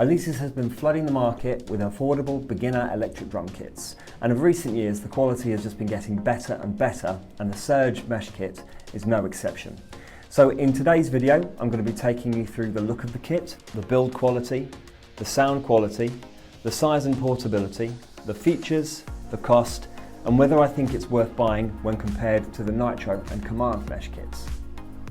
Alesis has been flooding the market with affordable beginner electric drum kits, and of recent years the quality has just been getting better and better, and the Surge Mesh Kit is no exception. So in today's video I'm going to be taking you through the look of the kit, the build quality, the sound quality, the size and portability, the features, the cost, and whether I think it's worth buying when compared to the Nitro and Command mesh kits.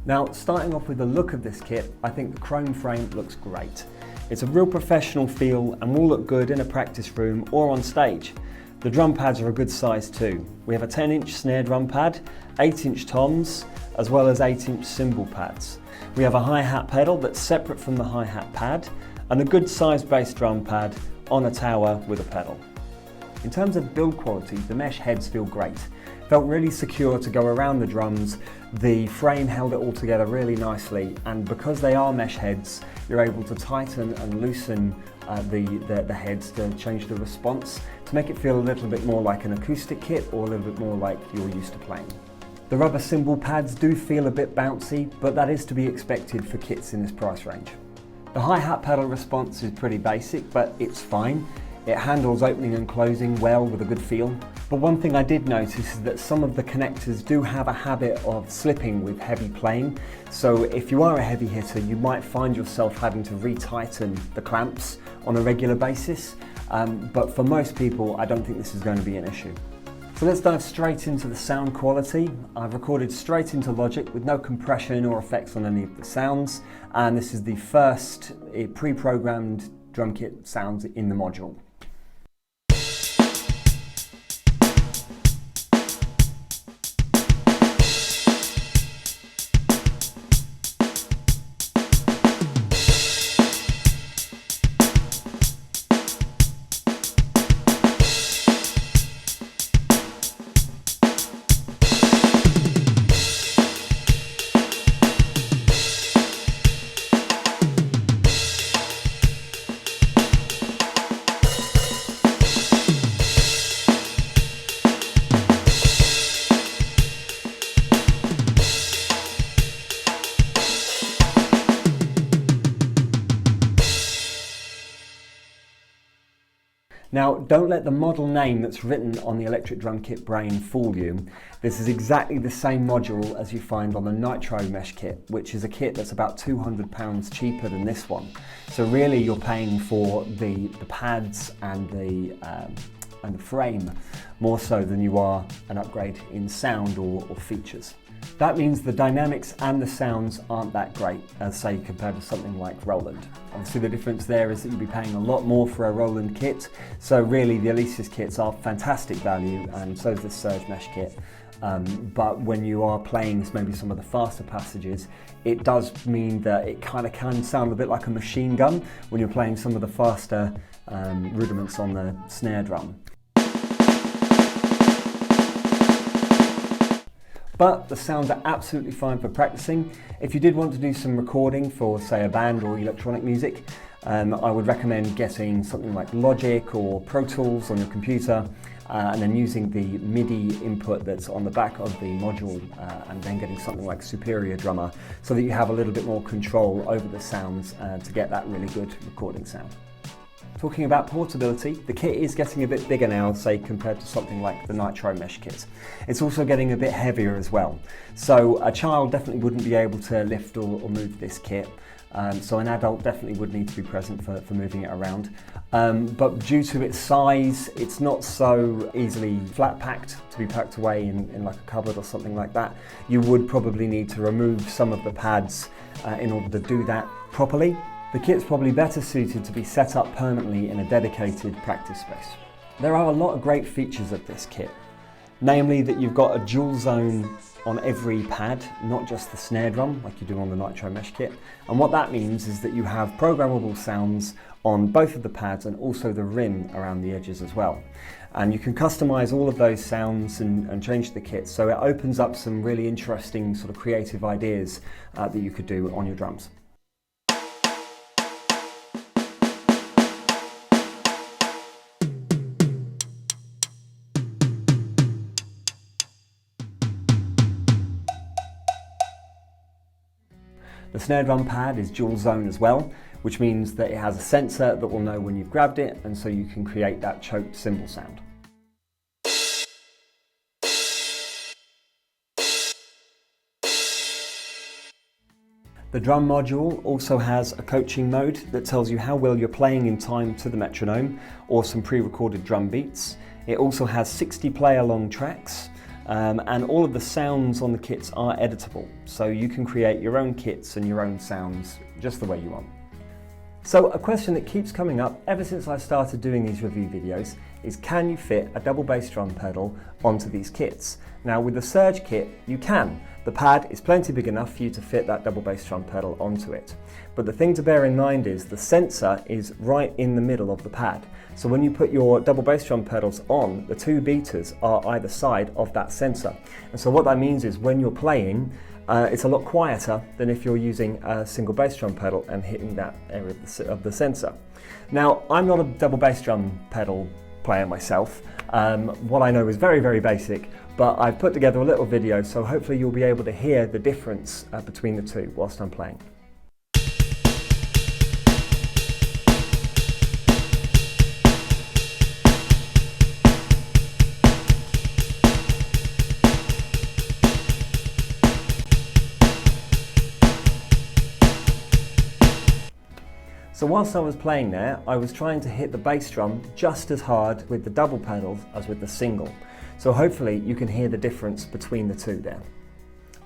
Now, starting off with the look of this kit, I think the chrome frame looks great. It's a real professional feel and will look good in a practice room or on stage. The drum pads are a good size too. We have a 10-inch snare drum pad, 8-inch toms, as well as 8-inch cymbal pads. We have a hi-hat pedal that's separate from the hi-hat pad, and a good size bass drum pad on a tower with a pedal. In terms of build quality, the mesh heads feel great. Felt really secure to go around the drums. The frame held it all together really nicely, and because they are mesh heads, you're able to tighten and loosen the heads to change the response to make it feel a little bit more like an acoustic kit or a little bit more like you're used to playing. The rubber cymbal pads do feel a bit bouncy, but that is to be expected for kits in this price range. The hi-hat pedal response is pretty basic, but it's fine. It handles opening and closing well with a good feel. But one thing I did notice is that some of the connectors do have a habit of slipping with heavy playing. So if you are a heavy hitter, you might find yourself having to retighten the clamps on a regular basis. But for most people, I don't think this is going to be an issue. So let's dive straight into the sound quality. I've recorded straight into Logic with no compression or effects on any of the sounds. And this is the first pre-programmed drum kit sounds in the module. Now, don't let the model name that's written on the electric drum kit brain fool you. This is exactly the same module as you find on the Nitro Mesh Kit, which is a kit that's about £200 cheaper than this one. So really you're paying for the pads and the frame more so than you are an upgrade in sound or features. That means the dynamics and the sounds aren't that great, as say compared to something like Roland. Obviously the difference there is that you'll be paying a lot more for a Roland kit, so really the Alesis kits are fantastic value, and so is the Surge Mesh Kit. But when you are playing maybe some of the faster passages, it does mean that it kind of can sound a bit like a machine gun when you're playing some of the faster rudiments on the snare drum. But the sounds are absolutely fine for practicing. If you did want to do some recording for, say, a band or electronic music, I would recommend getting something like Logic or Pro Tools on your computer, and then using the MIDI input that's on the back of the module, and then getting something like Superior Drummer, so that you have a little bit more control over the sounds to get that really good recording sound. Talking about portability, the kit is getting a bit bigger now, say compared to something like the Nitro Mesh Kit. It's also getting a bit heavier as well. So a child definitely wouldn't be able to lift or move this kit. So an adult definitely would need to be present for moving it around. But due to its size, it's not so easily flat packed to be packed away in like a cupboard or something like that. You would probably need to remove some of the pads in order to do that properly. The kit's probably better suited to be set up permanently in a dedicated practice space. There are a lot of great features of this kit, namely that you've got a dual zone on every pad, not just the snare drum like you do on the Nitro Mesh Kit. And what that means is that you have programmable sounds on both of the pads and also the rim around the edges as well. And you can customize all of those sounds and change the kit, so it opens up some really interesting sort of creative ideas that you could do on your drums. The snare drum pad is dual zone as well, which means that it has a sensor that will know when you've grabbed it, and so you can create that choked cymbal sound. The drum module also has a coaching mode that tells you how well you're playing in time to the metronome or some pre-recorded drum beats. It also has 60 play-along tracks, and all of the sounds on the kits are editable, so you can create your own kits and your own sounds just the way you want. So a question that keeps coming up ever since I started doing these review videos is, can you fit a double bass drum pedal onto these kits? Now with the Surge kit you can. The pad is plenty big enough for you to fit that double bass drum pedal onto it. But the thing to bear in mind is the sensor is right in the middle of the pad. So when you put your double bass drum pedals on, the two beaters are either side of that sensor. And so what that means is when you're playing, it's a lot quieter than if you're using a single bass drum pedal and hitting that area of the sensor. Now, I'm not a double bass drum pedal player myself. What I know is very, very basic, but I've put together a little video, so hopefully you'll be able to hear the difference between the two whilst I'm playing. So whilst I was playing there, I was trying to hit the bass drum just as hard with the double pedals as with the single. So hopefully you can hear the difference between the two there.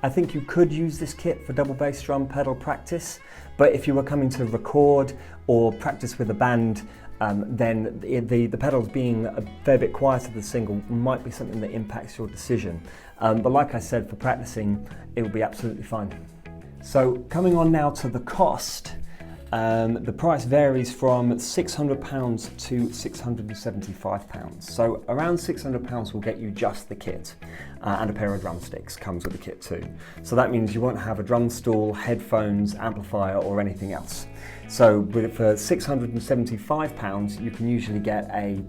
I think you could use this kit for double bass drum pedal practice, but if you were coming to record or practice with a band, then the pedals being a fair bit quieter than the single might be something that impacts your decision. But like I said, for practicing, it will be absolutely fine. So coming on now to the cost. The price varies from £600 to £675. So around £600 will get you just the kit, and a pair of drumsticks comes with the kit too. So that means you won't have a drum stool, headphones, amplifier or anything else. So for £675 you can usually get a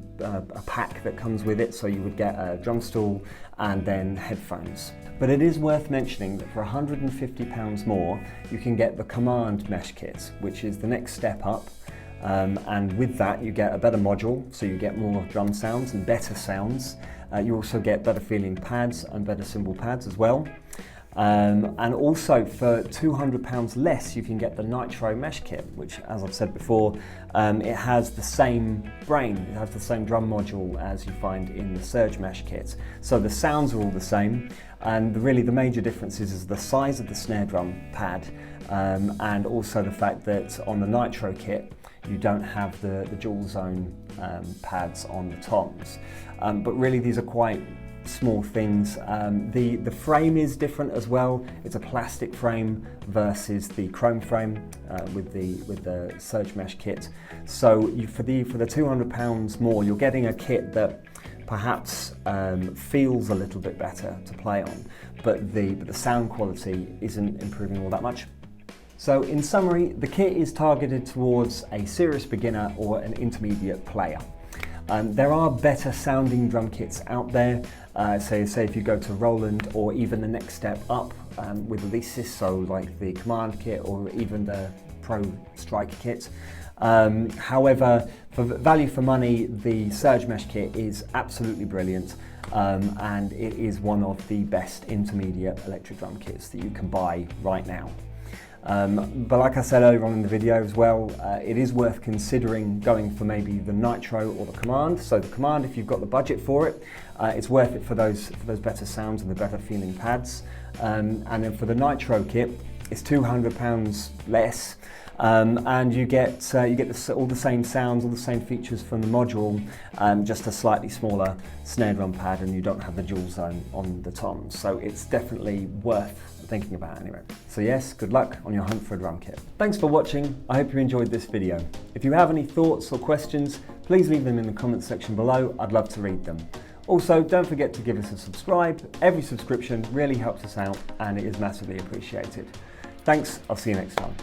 pack that comes with it, so you would get a drum stool and then headphones. But it is worth mentioning that for £150 more you can get the Command Mesh Kit, which is the next step up, and with that you get a better module, so you get more drum sounds and better sounds. You also get better feeling pads and better cymbal pads as well. And also for £200 less you can get the Nitro Mesh Kit, which, as I've said before, it has the same brain, it has the same drum module as you find in the Surge Mesh Kit. So the sounds are all the same, and really the major difference is the size of the snare drum pad, and also the fact that on the Nitro kit you don't have the dual zone pads on the toms. But really these are quite small things. The frame is different as well. It's a plastic frame versus the chrome frame with the Surge Mesh Kit. So for the £200 more, you're getting a kit that perhaps feels a little bit better to play on, but the sound quality isn't improving all that much. So in summary, the kit is targeted towards a serious beginner or an intermediate player. There are better sounding drum kits out there, say if you go to Roland or even the next step up with Alesis, so like the Command kit or even the Pro Strike kit. However, for value for money, the Surge Mesh Kit is absolutely brilliant, and it is one of the best intermediate electric drum kits that you can buy right now. But like I said earlier on in the video as well, it is worth considering going for maybe the Nitro or the Command. So the Command, if you've got the budget for it, it's worth it for those better sounds and the better feeling pads. And then for the Nitro kit, it's £200 less, and you get all the same sounds, all the same features from the module, just a slightly smaller snare drum pad, and you don't have the dual zone on the toms. So it's definitely worth thinking about anyway. So yes, good luck on your hunt for a drum kit. Thanks for watching. I hope you enjoyed this video. If you have any thoughts or questions, please leave them in the comments section below. I'd love to read them. Also, don't forget to give us a subscribe. Every subscription really helps us out and it is massively appreciated. Thanks, I'll see you next time.